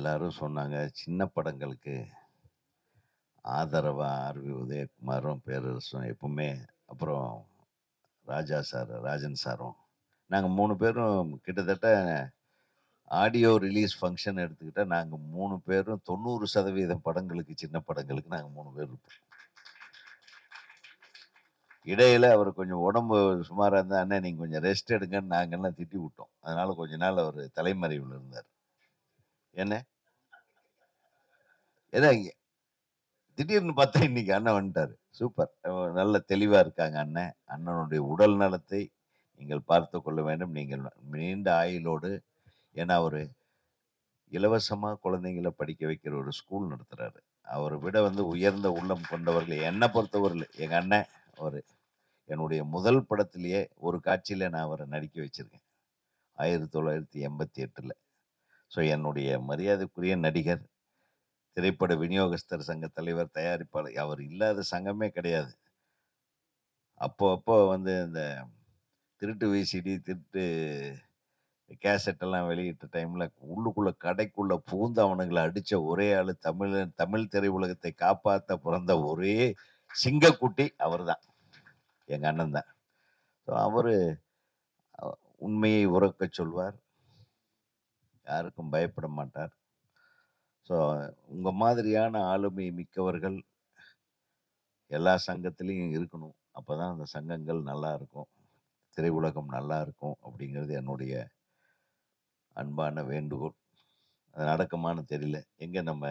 எல்லாரும் சொன்னாங்க, சின்ன படங்களுக்கு ஆதரவா ஆர்.வி. உதயகுமாரும், பேரரசும் எப்பவுமே அப்புறம் ராஜா சார், ராஜன் சாரும். நாங்க 3 பேரும் கிட்டத்தட்ட ஆடியோ ரிலீஸ் ஃபங்ஷன் எடுத்துக்கிட்டா, நாங்க 3 பேரும் 90% படங்களுக்கு, சின்ன படங்களுக்கு நாங்க 3 பேர் இருப்போம். இடையில அவர் கொஞ்சம் உடம்பு சுமாரா இருந்தா, "அண்ணே நீங்க கொஞ்சம் ரெஸ்ட் எடுங்கன்னு" நாங்கெல்லாம் திட்டி விட்டோம். அதனால கொஞ்ச நாள் அவரு தலைமறைவுல இருந்தார். என்ன? ஏன்னா திடீர்னு பார்த்தா இன்னைக்கு அண்ணன் வந்துட்டாரு. சூப்பர். நல்ல தெளிவா இருக்காங்க அண்ணன். அண்ணனுடைய உடல் நலத்தை நீங்கள் பார்த்துக் கொள்ள வேண்டும். நீங்கள் நீண்ட ஆயுளோடு ஏன்னா அவரு இலவசமா குழந்தைங்கள படிக்க வைக்கிற ஒரு ஸ்கூல் நடத்துறாரு. அவர விட உயர்ந்த உள்ளம் கொண்டவர்கள் என்ன பொறுத்தவரையில எங்க அண்ணன் அவரு. என்னுடைய முதல் படத்திலேயே ஒரு காட்சியில நான் அவர நடிக்க வச்சிருக்கேன். 1988ல. என்னுடைய மரியாதைக்குரிய நடிகர், திரைப்பட விநியோகஸ்தர் சங்க தலைவர், தயாரிப்பாளர் அவர் இல்லாத சங்கமே கிடையாது. அப்போ இந்த திருட்டு விசிடி, திருட்டு கேசட் எல்லாம் வெளியிட்ட டைம்ல உள்ளுக்குள்ள கடைக்குள்ள புகுந்து அவனுங்கள அடிச்ச ஒரே ஆளு தமிழ் திரையுலகத்தை காப்பாத்த பிறந்த ஒரே சிங்கக்குட்டி அவர்தான். எங்க அண்ணன் தான். அவரு உண்மையை உரக்கச் சொல்வார். யாருக்கும் பயப்பட மாட்டார். உங்க மாதிரியான ஆளுமை மிக்கவர்கள் எல்லா சங்கத்திலயும் இருக்கணும். அப்பதான் அந்த சங்கங்கள் நல்லா இருக்கும். திரையுலகம் நல்லா இருக்கும் அப்படிங்கிறது என்னுடைய அன்பான வேண்டுகோள். அது நடக்குமான்னு தெரியல. எங்க நம்ம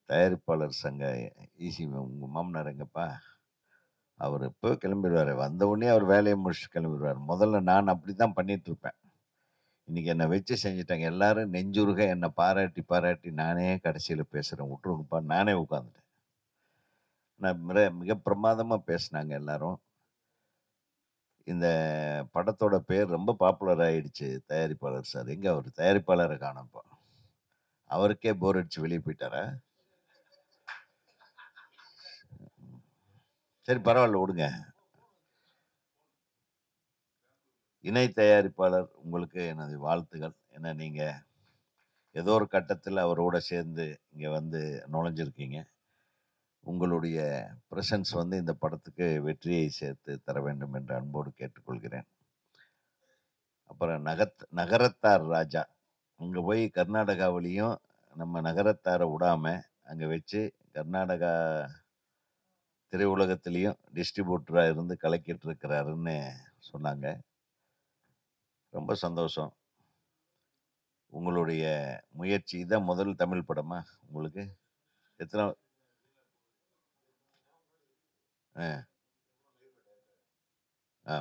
தயாரிப்பாளர் சங்க உங்க மாமனார் எங்கப்பா? அவர் இப்போ கிளம்பிடுவாரு. வந்த உடனே அவர் வேலையை முடிச்சுட்டு கிளம்பிடுவார். முதல்ல நான் அப்படித்தான் பண்ணிட்டு இருப்பேன். இன்னைக்கு என்னை வச்சு செஞ்சுட்டாங்க. எல்லாரும் நெஞ்சுருக என்னை பாராட்டி பாராட்டி நானே கடைசியில பேசுறேன். விட்டுருங்கப்பா நானே உட்காந்துட்டேன். நான் மிக பிரமாதமா பேசினாங்க எல்லாரும். இந்த படத்தோட பேர் ரொம்ப பாப்புலர் ஆயிடுச்சு. தயாரிப்பாளர் சார் எங்க அவர் தயாரிப்பாளரை காணோம்ப்பா. அவருக்கே போர் அடிச்சு வெளியே போயிட்டாரா? சரி பரவாயில்ல விடுங்க. இணை தயாரிப்பாளர் உங்களுக்கு எனது வாழ்த்துகள். ஏன்னா நீங்க ஏதோ ஒரு கட்டத்தில் அவரோட சேர்ந்து இங்க நுழைஞ்சிருக்கீங்க. உங்களுடைய பிரசன்ஸ் இந்த படத்துக்கு வெற்றியை சேர்த்து தர வேண்டும் என்று அன்போடு கேட்டுக்கொள்கிறேன். அப்புறம் நகரத்தார் ராஜா அங்க போய் கர்நாடகாவிலையும் நம்ம நகரத்தாரை விடாம அங்க வச்சு கர்நாடகா திரையுலகத்திலையும் டிஸ்ட்ரிபியூட்டரா இருந்து கலக்கிட்டு இருக்கிறாருன்னு சொன்னாங்க. ரொம்ப சந்தோஷம். உங்களுடைய முயற்சி இதான் முதல் தமிழ் படமா உங்களுக்கு? எத்தனை?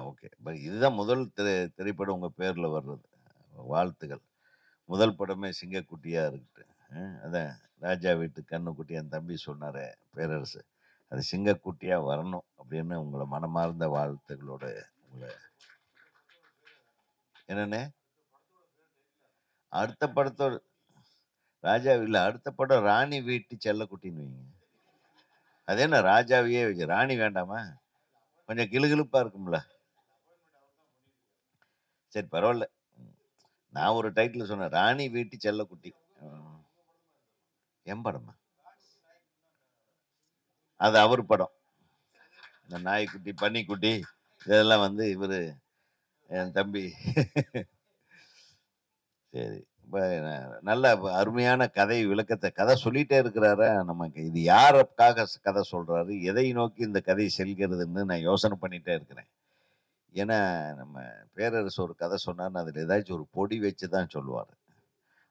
ஓகே. இதுதான் முதல் திரைப்படம் உங்க பேர்ல வர்றது. வாழ்த்துகள். முதல் படமே சிங்கக்குட்டியா இருக்கட்டும். அதான் ராஜா வீட்டு கண்ணுக்குட்டி என் தம்பி சொன்னாரே பேரரசு. அது சிங்கக்குட்டியா வரணும் அப்படின்னு உங்களை மனமார்ந்த வாழ்த்துகளோட உங்களை என்னண்ணே? அடுத்த படத்தோட ராஜா இல்ல, அடுத்த படம் ராணி வீட்டு செல்லக்குட்டின்னு வைங்க. அது என்ன ராஜாவையே வச்சு ராணி வேண்டாமா? கொஞ்சம் கிளுகிளுப்பா இருக்கும்ல. சரி பரவாயில்ல. நான் ஒரு டைட்டில் சொன்னேன், ராணி வீட்டு செல்லக்குட்டி. என் படமா? அது அவர் படம். இந்த நாய்க்குட்டி, பன்னிக்குட்டி இதெல்லாம் இவரு என் தம்பி. சரி. நல்ல அருமையான கதை விளக்கத்தை கதை சொல்லிட்டே இருக்கிறாரா? நமக்கு இது யாருக்காக கதை சொல்றாரு, எதை நோக்கி இந்த கதை செல்கிறதுன்னு நான் யோசனை பண்ணிட்டே இருக்கிறேன். ஏன்னா நம்ம பேரரசு ஒரு கதை சொன்னார்னு அதில் ஏதாச்சும் ஒரு பொடி வச்சு தான் சொல்லுவார்.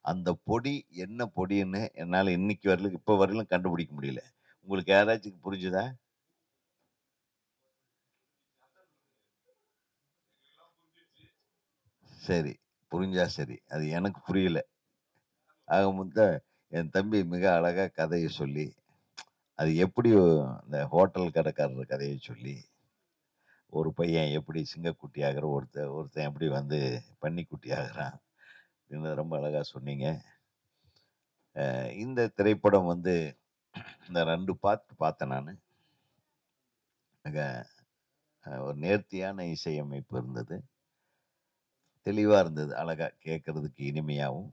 அந்த பொடி என்ன பொடின்னு என்னால் இன்னைக்கு வரலும் இப்போ வரலும் கண்டுபிடிக்க முடியல. உங்களுக்கு யாராச்சும் புரிஞ்சுதா? சரி, புரிஞ்சா சரி. அது எனக்கு புரியல. ஆக என் தம்பி மிக அழகா கதையை சொல்லி, அது எப்படி இந்த ஹோட்டல் கடைக்காரர் கதையை சொல்லி, ஒரு பையன் எப்படி சிங்கக்குட்டி ஆகிற, ஒருத்தன் எப்படி பன்னிக்குட்டி ஆகிறான் அப்படின்னு ரொம்ப அழகா சொன்னீங்க. இந்த திரைப்படம் இந்த 2 பார்ட் பார்த்தேன் நானு. மிக ஒரு நேர்த்தியான இசையமைப்பு இருந்தது. தெளிவா இருந்தது. அழகா கேட்கறதுக்கு இனிமையாவும்.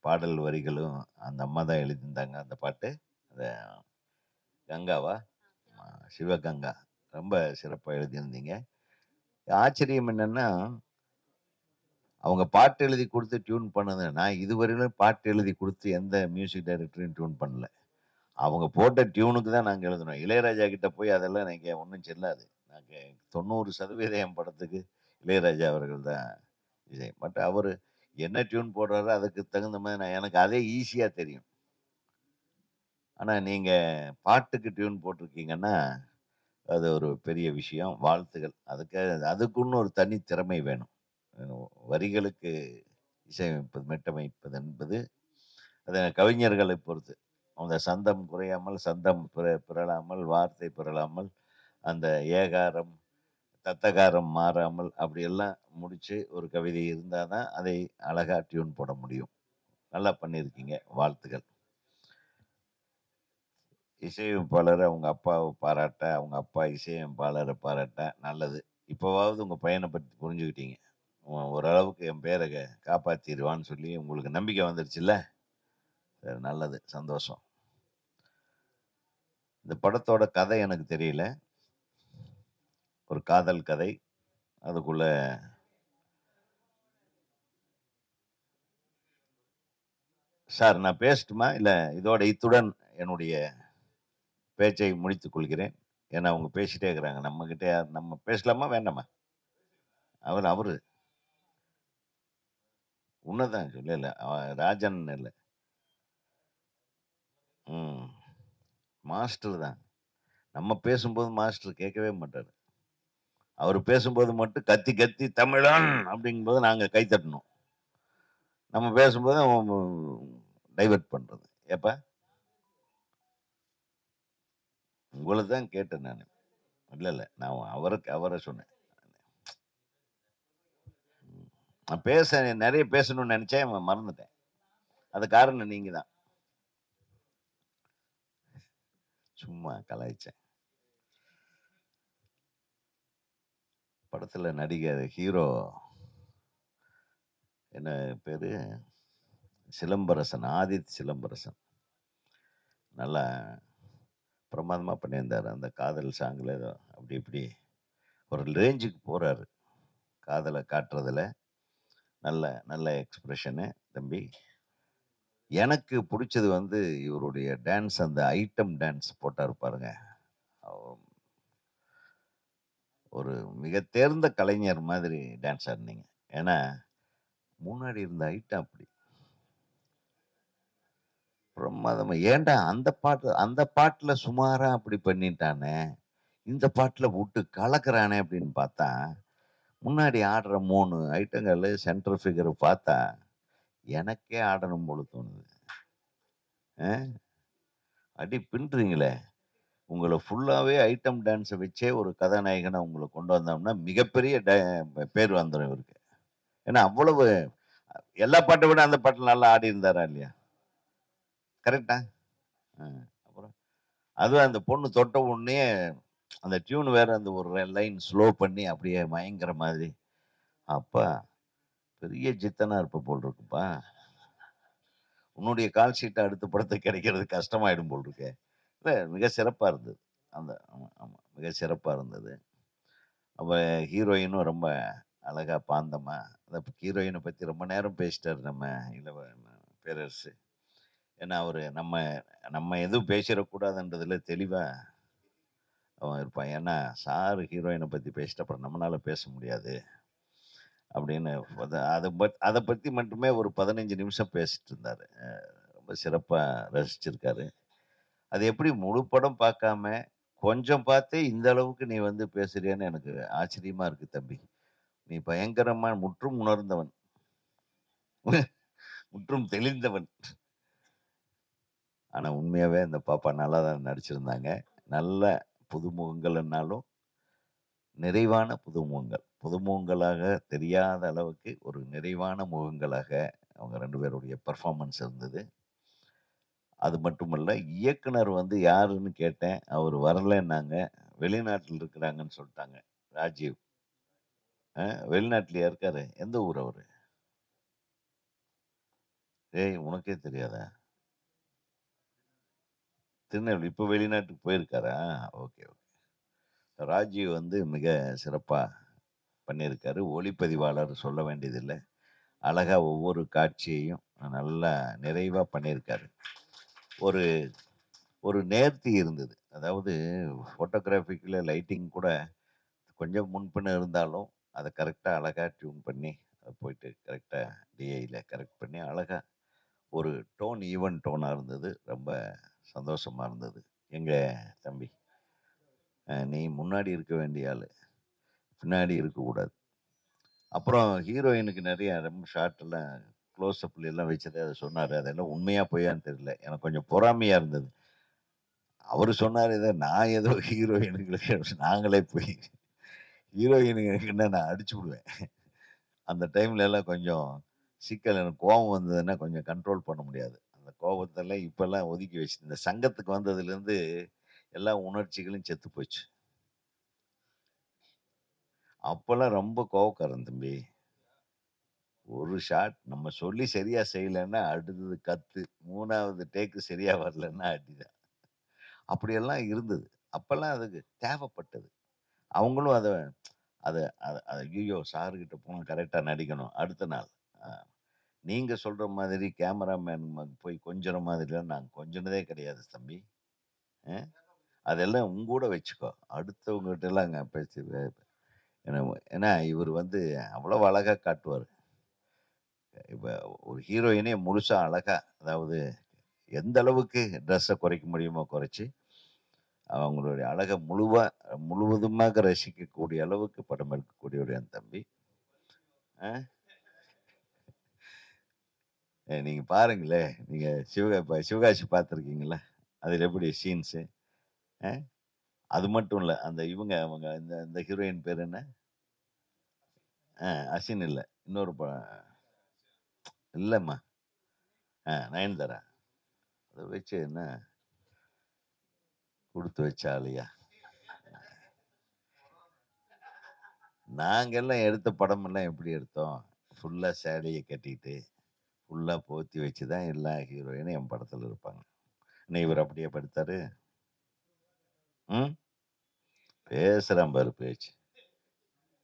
பாடல் வரிகளும் அந்த அம்மா தான் எழுதியிருந்தாங்க அந்த பாட்டு. அத கங்காவா? சிவகங்கா. ரொம்ப சிறப்பா எழுதியிருந்தீங்க. ஆச்சரியம் என்னன்னா, அவங்க பாட்டு எழுதி குடுத்து டியூன் பண்ணது. நான் இதுவரையிலும் பாட்டு எழுதி குடுத்து எந்த மியூசிக் டைரக்டரையும் டியூன் பண்ணல. அவங்க போட்ட டியூனுக்கு தான் நாங்க எழுதுனோம். இளையராஜா கிட்ட போய் அதெல்லாம் எனக்கு ஒண்ணும் செல்லாது. நாங்க 90% என் படத்துக்கு இளையராஜா அவர்கள் தான் இசை. பட் அவரு என்ன டியூன் போடுறாரோ அதுக்கு தகுந்த மாரி எனக்கு அதே ஈஸியா தெரியும். ஆனா நீங்க பாட்டுக்கு டியூன் போட்டிருக்கீங்கன்னா, அது ஒரு பெரிய விஷயம். வாழ்த்துகள். அதுக்குன்னு ஒரு தனி திறமை வேணும். வரிகளுக்கு இசையமைப்பது, மெட்டமைப்பது என்பது அது கவிஞர்களை பொறுத்து. அந்த சந்தம் குறையாமல், சந்தம் பிறழாமல், வார்த்தை பிறழாமல், அந்த ஏகாரம், தத்தகாரம் மாறாமல் அப்படியெல்லாம் முடிச்சு ஒரு கவிதை இருந்தா தான் அதை அழகா டியூன் போட முடியும். நல்லா பண்ணியிருக்கீங்க. வாழ்த்துக்கள். இசையமைப்பாளர அவங்க அப்பாவ பாராட்ட, அவங்க அப்பா இசையமைப்பாளர பாராட்ட நல்லது. இப்பவாவது உங்க பையன பத்தி புரிஞ்சுக்கிட்டீங்க. ஓரளவுக்கு என் பேர காப்பாத்திருவான்னு சொல்லி உங்களுக்கு நம்பிக்கை வந்துருச்சுல்ல? சரி நல்லது. சந்தோஷம். இந்த படத்தோட கதை எனக்கு தெரியல. ஒரு காதல் கதை. அதுக்குள்ள சார் நான் பேசட்டுமா? இல்ல இத்துடன் என்னுடைய பேச்சை முடித்துக் கொள்கிறேன். ஏன்னா அவங்க பேசிட்டே இருக்கிறாங்க. நம்ம பேசலாமா? வேண்டாமா? அவரு உன்னதான் இல்ல. ராஜன் இல்ல. ம். மாஸ்டர் தான். நம்ம பேசும்போது மாஸ்டர் கேட்கவே மாட்டாரு. அவரு பேசும்போது மட்டும் கத்தி கத்தி தமிழன் அப்படிங்கும்போது நாங்க கை தட்டணும். நம்ம பேசும்போது டைவர்ட் பண்றது. ஏப்பா உங்கள தான் கேட்டேன் நானு. இல்ல. நான் அவர சொன்னேன். நான் நெறைய பேசணும்னு நெனச்சேன். மறந்துட்டேன். அது காரணம் நீங்க தான். சும்மா கலாய்ச்சேன். படத்துல நடிகர் ஹீரோ என்ன பேரு? சிலம்பரசன். ஆதித் சிலம்பரசன். நல்லா பிரமாதமா பண்ணியிருந்தாரு. அந்த காதல் சாங்ல ஏதோ அப்படி இப்படி ஒரு ரேஞ்சுக்கு போறாரு. காதல காட்டுறதுல. நல்ல நல்ல எக்ஸ்பிரஷனு தம்பி. எனக்கு புடிச்சது இவருடைய டான்ஸ் அந்த ஐட்டம் டான்ஸ் போட்டாரு பாருங்க. அவ் ஒரு மிக தேர்ந்த கலைஞர் மாதிரி டான்ஸ் ஆடுனீங்க. ஏன்னா, முன்னாடி இருந்த ஐட்டம் அப்படி. பிரமாதமா ஏன்டா அந்த பாட்டுல சுமாரா அப்படி பண்ணிட்டானே, இந்த பாட்டுல வுட்டு கலக்குறானே அப்படின்னு பார்த்தா, முன்னாடி ஆடுற 3 ஐட்டங்கள்ல சென்டர் ஃபிகர் பார்த்தா, எனக்கே ஆடணும் போல தோணுது. அ அடி பின்றீங்களே! உங்கள ஃபுல்லாவே ஐட்டம் டான்ஸ வச்சே ஒரு கதாநாயகனா உங்கள கொண்டு வந்தோம்னா, மிகப்பெரிய பேர் வந்துரும் இவருக்கு. ஏன்னா, அவ்வளவு எல்லா பாட்ட விட அந்த பாட்டுல நல்லா ஆடியிருந்தாரா இல்லையா? கரெக்ட்டா? அ அப்புறம் அதுவும் அந்த பொண்ணு தொட்ட உடனேயே அந்த டியூன் வேற அந்த ஒரு லைன் ஸ்லோ பண்ணி அப்படியே மயங்குற மாதிரி. அப்பா! பெரிய ஜித்தனா இருப்ப போல இருக்குப்பா. உன்னுடைய கால் ஷீட் அடுத்த படத்துக்கு கிடைக்கிறது கஷ்டமாயிடும் போல் இருக்கே. இல்ல மிக சிறப்பா இருந்தது. ஆமா, ஆமா. மிக சிறப்பா இருந்தது. அவ ஹீரோயினும் ரொம்ப அழகா பாந்தமா, அந்த ஹீரோயின பத்தி ரொம்ப நேரம் பேசிட்டாரு நம்ம இளவ பேரரசு. ஏன்னா, அவரு நம்ம நம்ம எதுவும் பேசிறக்கூடாதுன்றதுல தெளிவா அவன் இருப்பான். ஏன்னா, சார் ஹீரோயின பத்தி பேசிட்டு அப்புறம் நம்மனால பேச முடியாது. அப்படின்னு அத பத்தி மட்டுமே ஒரு 15 நிமிஷம் பேசிட்டு இருந்தாரு. ரொம்ப சிறப்பா ரசிச்சிருக்காரு. அது எப்படி முழு படம் பார்க்காம, கொஞ்சம் பார்த்தே இந்த அளவுக்கு நீ பேசுறியேன்னு எனக்கு ஆச்சரியமா இருக்கு தம்பி. நீ பயங்கரமா முற்றும் உணர்ந்தவன். முற்றும் தெளிந்தவன். ஆனா உண்மையாவே அந்த பாப்பா நல்லா தான் நடிச்சிருந்தாங்க. நல்ல புதுமுகங்கள்னாலும் நிறைவான புதுமுகங்கள். புதுமுகங்களாக தெரியாத அளவுக்கு ஒரு நிறைவான முகங்களாக அவங்க 2 பேருடைய பெர்ஃபார்மன்ஸ் இருந்தது. அது மட்டுமல்ல, இயக்குனர் யாருன்னு கேட்டேன். அவரு வரலன்னாங்க. வெளிநாட்டுல இருக்கிறாங்கன்னு சொல்ட்டாங்க. ராஜீவ். வெளிநாட்டுலயா இருக்காரு? எந்த ஊர் அவரு? ஏய் உனக்கே தெரியாதா? திருநெல்வேலி இப்ப வெளிநாட்டுக்கு போயிருக்காரா? Okay, okay. ராஜீவ் வந்து மிக சிறப்பா பண்ணியிருக்காரு. ஒளிப்பதிவாளர் சொல்ல வேண்டியதில்ல. அழகா ஒவ்வொரு காட்சியையும் நல்லா நிறைவா பண்ணியிருக்காரு. ஒரு ஒரு நேர்த்தி இருந்தது. அதாவது ஃபோட்டோகிராஃபிக்ல லைட்டிங் கூட கொஞ்சம் முன்பின்ன இருந்தாலும், அத கரெக்ட்டா அழகா டியூன் பண்ணி, போயிட்டு கரெக்ட்டா டிஐல கரெக்ட் பண்ணி அழகா ஒரு டோன் ஈவன் டோனா இருந்தது. ரொம்ப சந்தோஷமா இருந்தது. எங்க தம்பி, நீ முன்னாடி இருக்க வேண்டிய ஆளு. பின்னாடி இருக்கக்கூடாது. அப்புறம் ஹீரோயினுக்கு நெறைய ரொம்ப ஷாட் எல்லாம் க்ளோஸ் அப்ல எல்லாம் வச்சது அத சொன்னாரு. அதெல்லாம் உண்மையா பொய்யான்னு தெரியல. எனக்கு கொஞ்சம் பொறாமையா இருந்தது. அவரு சொன்னாரு நான் ஏதோ ஹீரோயினுங்களுக்கு நாங்களே போய் ஹீரோயினுக்குன்னா நான் அடிச்சு விடுவேன். அந்த டைம்ல எல்லாம் கொஞ்சம் சிக்கல். எனக்கு கோவம் வந்ததுன்னா கொஞ்சம் கண்ட்ரோல் பண்ண முடியாது. அந்த கோவத்தெல்லாம் இப்பல்லாம் ஒதுக்கி வச்சுட்டேன். இந்த சங்கத்துக்கு வந்ததுலேருந்து எல்லா உணர்ச்சிகளும் செத்து போச்சு. அப்பல்லாம் ரொம்ப கோவக்காரன் தம்பி. ஒரு ஷாட் நம்ம சொல்லி சரியா செய்யலன்னா, அடுத்தது கத்து. 3வது டேக்கு சரியா வரலன்னா அடிதான். அப்படியெல்லாம் இருந்தது. அப்பல்லாம் அதுக்கு தேவைப்பட்டது. அவங்களும் அத அத அத அத ஐய்யயோ! சார்கிட்ட போனா கரெக்ட்டா நடிக்கணும். அடுத்த நாள். அ நீங்க சொல்ற மாதிரி கேமராமேன் போய் கொஞ்சுற மாதிரிலாம் நான் கொஞ்சுனதே கிடையாது தம்பி. அ அதெல்லாம் உங்கூட வச்சுக்கோ. அடுத்தவங்ககிட்டலாம் அங்க பேசி ஏன்னா ஏன்னா இவரு வந்து அவ்வளவு அழகா காட்டுவாரு. இப்ப ஒரு ஹீரோயினே முழுசா அழகா, அதாவது எந்த அளவுக்கு ட்ரெஸ்ஸ குறைக்க முடியுமோ குறைச்சு, அவங்களுடைய அழக முழுவதுமாக ரசிக்கக்கூடிய அளவுக்கு படம் எடுக்கக்கூடியவர் என் தம்பி. அ நீங்க பாருங்களேன். நீங்க சிவகாசி பார்த்துருக்கீங்களா? அதுல எப்படி சீன்ஸு? அ அது மட்டும் இல்ல. அந்த அவங்க இந்த இந்த ஹீரோயின் பேரு என்ன? அசின் இல்ல. இன்னொரு இல்லம்மா. நயன்தாரா. அத வச்சு என்ன குடுத்து வச்ச ஆளுயா. நாங்கெல்லாம் எடுத்த படமெல்லாம் எப்படி எடுத்தோம்? ஃபுல்லா சேலைய கட்டிட்டு, ஃபுல்லா போத்தி வச்சு தான் எல்லா ஹீரோயினும் என் படத்துல இருப்பாங்க. என்ன இவரு அப்படியா படுத்தாரு? ம். பேசுறான் பாரு பேச்சு.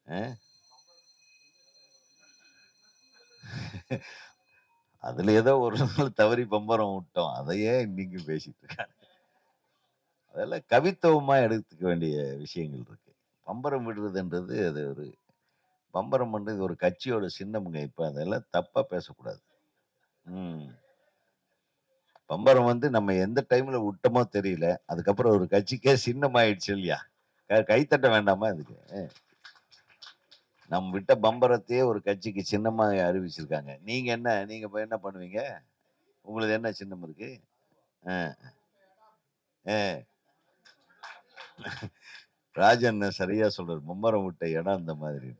அ அதுல ஏதோ ஒரு நாள் தவறி பம்பரம் விட்டோம். அதையே இன்னைக்கும் பேசிட்டு இருக்காங்க. அதெல்லாம் கவித்துவமா எடுத்துக்க வேண்டிய விஷயங்கள் இருக்கு. பம்பரம் விடுறதுன்றது அது ஒரு பம்பரம் பண்றது ஒரு கட்சியோட சின்னம்ங்க. இப்ப அதெல்லாம் தப்பா பேசக்கூடாது. ம். பம்பரம் வந்து நம்ம எந்த டைம்ல விட்டோமோ தெரியல. அதுக்கப்புறம் ஒரு கட்சிக்கே சின்னமாயிடுச்சு இல்லையா? கை தட்ட வேண்டாமா அதுக்கு? நம்ம விட்ட பம்பரத்தையே ஒரு கட்சிக்கு சின்னமா அறிவிச்சிருக்காங்க. நீங்க என்ன? நீங்க இப்ப என்ன பண்ணுவீங்க? உங்களுது என்ன சின்னம் இருக்கு? அ, அ. ராஜன் சரியா சொல்றாரு. பம்பரம் விட்ட இடம் அந்த மாதிரி.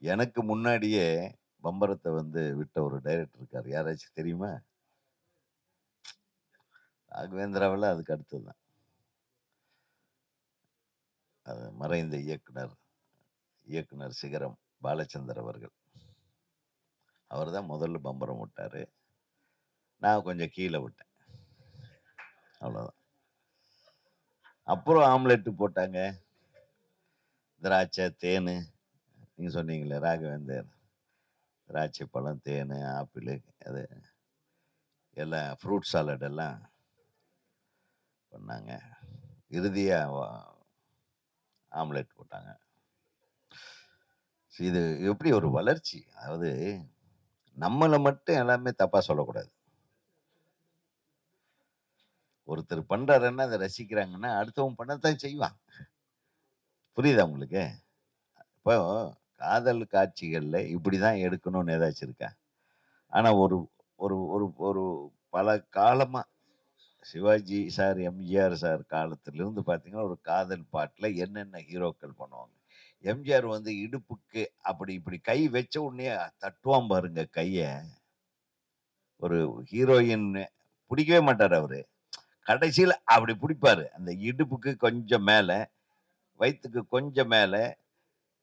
எனக்கு முன்னாடியே பம்பரத்த வந்து விட்ட ஒரு டைரக்டர் இருக்காரு. யாராச்சும் தெரியுமா? ராகவேந்திராவுல அதுக்கு அடுத்தது தான். அது மறைந்த இயக்குனர் சிகரம் பாலச்சந்தர் அவர்கள். அவர் தான் முதல்ல பம்பரம் விட்டாரு. நான் கொஞ்சம் கீழ விட்டேன். அவ்வளோதான். அப்புறம் ஆம்லெட் போட்டாங்க. திராட்சை, தேனு. நீங்க சொன்னீங்கல்ல ராகவேந்தர். திராட்சை பழம், தேனு, ஆப்பிளு அது எல்லாம் ஃப்ரூட் சாலட் எல்லாம் பண்ணாங்க. இறுதியா ஆம்லெட் போட்டாங்க. இது எப்படி ஒரு வளர்ச்சி. அதாவது நம்மள மட்டும் எல்லாமே தப்பா சொல்லக்கூடாது. ஒருத்தர் பண்றாருன்னா, அத ரசிக்கிறாங்கன்னா, அடுத்தவன் பண்ணத்தான் செய்வான். புரியுதா உங்களுக்கு? இப்போ காதல் காட்சிகள்ல இப்படிதான் எடுக்கணும்னு ஏதாச்சும் இருக்கா? ஆனா ஒரு ஒரு ஒரு ஒரு பல காலமா சிவாஜி சார், எம்ஜிஆர் சார் காலத்திலிருந்து பார்த்தீங்கன்னா, ஒரு காதல் பாட்டுல என்னென்ன ஹீரோக்கள் பண்ணுவாங்க. எம்ஜிஆர் வந்து இடுப்புக்கு அப்படி இப்படி கை வச்ச உடனே தட்டுவான் பாருங்க கைய. ஒரு ஹீரோயின் புடிக்கவே மாட்டாரு அவரு. கடைசியில அப்படி புடிப்பாரு. அந்த இடுப்புக்கு கொஞ்சம் மேல, வயித்துக்கு கொஞ்சம் மேல,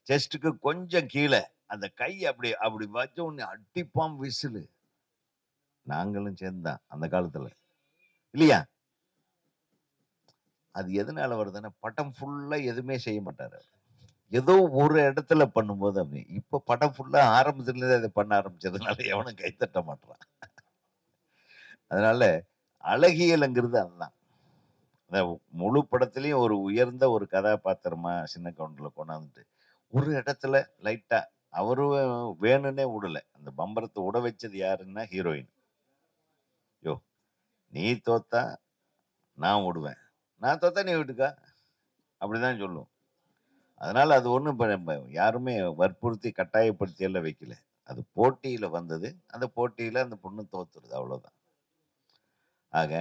செஸ்ட்‌டுக்கு கொஞ்சம் கீழ. அந்த கை அப்படி அப்படி வச்ச உடனே அடிப்பான் விசிலு. நாங்களும் சேர்ந்தான் அந்த காலத்துல. இல்லையா? அது எதனால வருதுன்னா, படம் ஃபுல்லா எதுவுமே செய்ய மாட்டாரு. ஏதோ ஒரு இடத்துல பண்ணும்போது அப்படி. இப்ப படம் ஃபுல்லா ஆரம்பத்துல இருந்தே அத பண்ண ஆரம்பிச்சதுனால எவனும் கை தட்ட மாட்றான். அதனால அழகியல்ங்கிறது அதுதான். அந்த முழு படத்திலயும் ஒரு உயர்ந்த ஒரு கதாபாத்திரமா சின்ன கவுண்டர்ல கொண்டாந்துட்டு, ஒரு இடத்துல லைட்டா அவரும் வேணும்னே விடல. அந்த பம்பரத்த உட வச்சது யாருன்னா ஹீரோயின். யோவ்! நீ தோத்தா நான் விடுவேன். நான் தோத்தா நீ விட்டுக்க. அப்படிதான் சொல்லும். அதனால அது ஒண்ணும் இப்ப நம்ம யாருமே வற்புறுத்தி கட்டாயப்படுத்தி எல்லாம் வைக்கல. அது போட்டியில வந்தது. அந்த போட்டியில அந்த பொண்ணு தோத்துருது அவ்வளவுதான். ஆக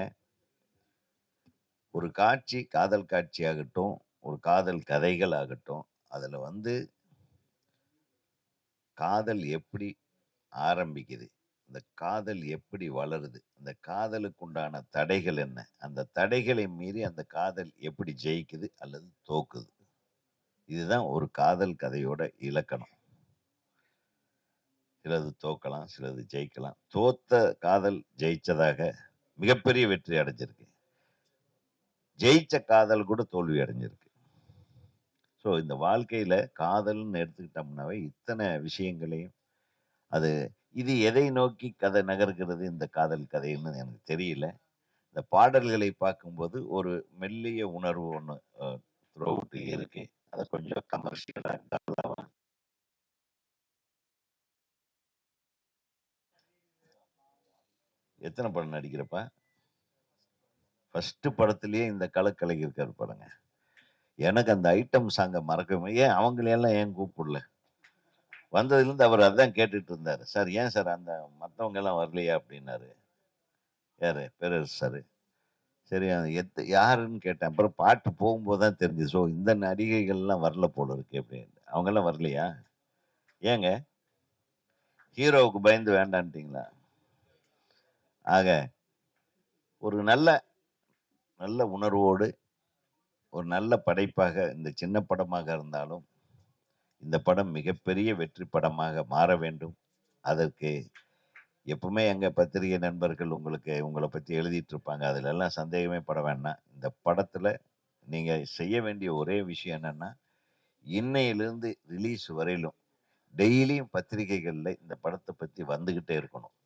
ஒரு காட்சி, காதல் காட்சியாகட்டும், ஒரு காதல் கதைகள் ஆகட்டும், அதுல வந்து காதல் எப்படி ஆரம்பிக்குது? இந்த காதல் எப்படி வளருது? அந்த காதலுக்கு உண்டான தடைகள் என்ன? அந்த தடைகளை மீறி அந்த காதல் எப்படி ஜெயிக்குது அல்லது தோக்குது? இதுதான் ஒரு காதல் கதையோட இலக்கணம். சிலது தோக்கலாம், சிலது ஜெயிக்கலாம். தோத்த காதல் ஜெயிச்சதாக மிகப்பெரிய வெற்றி அடைஞ்சிருக்கு. ஜெயிச்ச காதல் கூட தோல்வி அடைஞ்சிருக்கு. ஸோ இந்த வாழ்க்கையில காதல்னு எடுத்துக்கிட்டோம்னாவே இத்தனை விஷயங்களையும் அது இது எதை நோக்கி கதை நகர்கிறது இந்த காதல் கதைன்னு எனக்கு தெரியல. இந்த பாடல்களை பார்க்கும்போது ஒரு மெல்லிய உணர்வு ஒண்ணு த்ரூ அவுட் இருக்கு. அத கொஞ்சம் கமர்ஷியலா எத்தனை படம் நடிக்கிறப்பா? ஃபர்ஸ்ட் படத்திலேயே இந்த கலக்கலை இருக்காரு பாருங்க. எனக்கு அந்த ஐட்டம் சாங்க மறக்கவே ஏன் அவங்களையெல்லாம் ஏன் கூப்பிடல? வந்ததுலேருந்து அவர் அதான் கேட்டுட்டு இருந்தாரு. சார் ஏன் சார் அந்த மத்தவங்க எல்லாம் வரலையா அப்படின்னாரு. யாரு? பேரரசு சாரு. சரி அது யாருன்னு கேட்டேன். அப்புறம் பாட்டு போகும்போது தான் தெரிஞ்சுது. ஸோ இந்த நடிகைகள்லாம் வரல போல இருக்கு அப்படின்னு. அவங்கெல்லாம் வரலையா? ஏங்க? ஹீரோவுக்கு பயந்து வேண்டான்ட்டீங்களா? ஆக ஒரு நல்ல நல்ல உணர்வோடு, ஒரு நல்ல படைப்பாக இந்த சின்ன படமாக இருந்தாலும், இந்த படம் மிகப்பெரிய வெற்றி படமாக மாற வேண்டும். அதற்கு எப்பவுமே எங்க பத்திரிகை நண்பர்கள் உங்களுக்கு உங்கள பத்தி எழுதிட்டு இருப்பாங்க. அதுலலாம் சந்தேகமே பட வேண்டாம். இந்த படத்துல நீங்க செய்ய வேண்டிய ஒரே விஷயம் என்னன்னா, இன்னையிலிருந்து ரிலீஸ் வரையிலும் டெய்லியும் பத்திரிகைகள்ல இந்த படத்த பத்தி வந்துகிட்டே இருக்கணும்.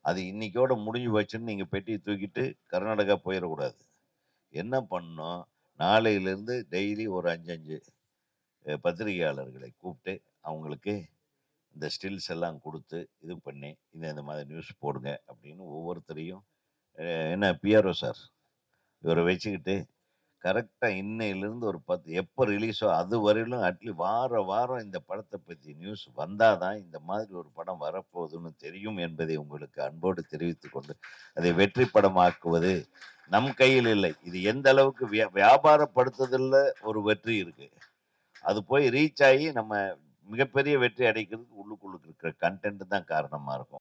அது இன்னைக்கோட முடிஞ்சு போச்சுன்னு நீங்க பெட்டிய தூக்கிட்டு கர்நாடகா போயிறக்கூடாது. என்ன பண்ணணும், நாளையிலிருந்து டெய்லி ஒரு 5, 5 பத்திரிகையாளர்களை கூப்பிட்டு, அவங்களுக்கு இந்த ஸ்டில்ஸ் எல்லாம் குடுத்து, இது பண்ணி, இந்த மாதிரி நியூஸ் போடுங்க அப்படின்னு ஒவ்வொருத்தரையும் என்ன பிஆர்ஓ சார், இவர வச்சுக்கிட்டு கரெக்ட்டா இன்னையிலிருந்து ஒரு 10 எப்ப ரிலீஸோ அது வரையிலும் வார வாரம் இந்த படத்த பத்தி நியூஸ் வந்தா தான், இந்த மாதிரி ஒரு படம் வரப்போகுதுன்னு தெரியும் என்பதை உங்களுக்கு அன்போடு தெரிவித்துக் கொண்டு, அதை வெற்றி படமாக்குவது நம் கையில் இல்லை. இது எந்த அளவுக்கு வியாபாரப்படுத்துதல்ல ஒரு வெற்றி இருக்கு. அது போய் ரீச் ஆகி நம்ம மிகப்பெரிய வெற்றி அடைக்கிறதுக்கு உள்ளுக்குள்ள இருக்கிற கன்டென்ட் தான் காரணமா இருக்கும்.